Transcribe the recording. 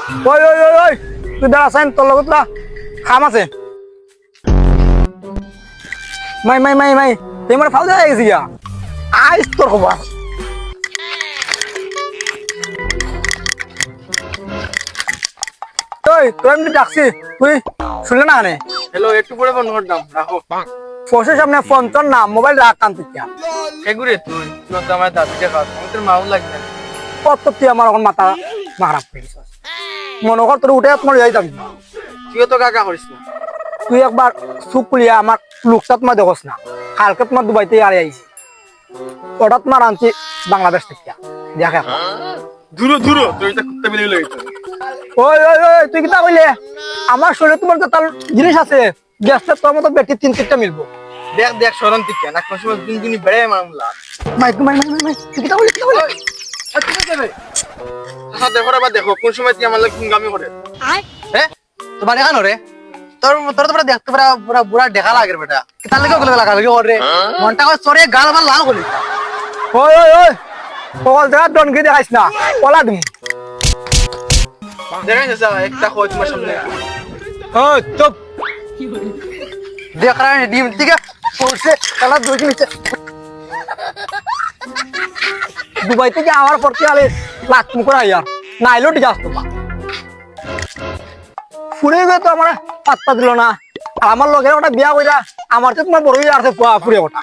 ওই ওই ওই ওই তুই দাঁড়া সাইন তোর লগত না খাম আছে মাই মাই মাই মাই তুই আমার ফাউল হয়ে গেছি গা আইস তোর খবর ওই তোর এমনি ডাকছি তুই শুনলে না নে হ্যালো একটু পরে ফোন করতাম রাখো ফোনের সামনে ফোন তোর না মোবাইল রাখ কান্তি এগুরে তুই তো আমার দাবিটা খাওয়া আমি তোর মাও লাগবে না কত তুই আমার এখন মাথা মারাপ পেয়েছিস মনে কর তোর উঠে তোমার যাই যাবি তুইও তো কাকা করিস না তুই একবার চুপ খুলিয়া আমার লুকটা তোমার দেখোস না কালকে তোমার দুবাইতে আরে আইছি ওটা তোমার আনছি বাংলাদেশ থেকে দেখে দূর দূর তুই তো কুত্তা বিলে লইছ ওই ওই ওই তুই কিতা কইলে আমার শরীরে তোমার তার জিনিস আছে গ্যাসটা তোর মতো বেটি 3-4টা মিলবো দেখ দেখ সরন থেকে না কোন সময় দিন দিন বেড়ে মামলা মাই মাই মাই মাই তুই কিতা কইলে ঠিক আছে ভাই আচ্ছা দেখো রে বা দেখো কোন সময় তুই আমার লাগে গামি করে হ্যাঁ তোমার এখানে রে তোর তোর তো দেখতে পুরা পুরা বুড়া দেখা লাগে রে বেটা তার লাগে ওগুলো লাগা লাগে ওরে মনটা করে সরে গাল মাল লাল করে ওই ওই ওই সকল জায়গা ডনকে দেখাইস না পলা তুমি দেখাই যা একটা কই তোমার সামনে ওই চুপ দেখ রে ডিম থেকে পড়ছে তালা দুই নিচে দুবাই থেকে আমার পড়তে আলে লাখ মুখ আর না আইলো ঠিক আসতো ফুরে গিয়ে তো আমার পাত্তা দিল না আর আমার লগের ওটা বিয়া কইরা আমার তো তোমার বড় আর ফুরে ওটা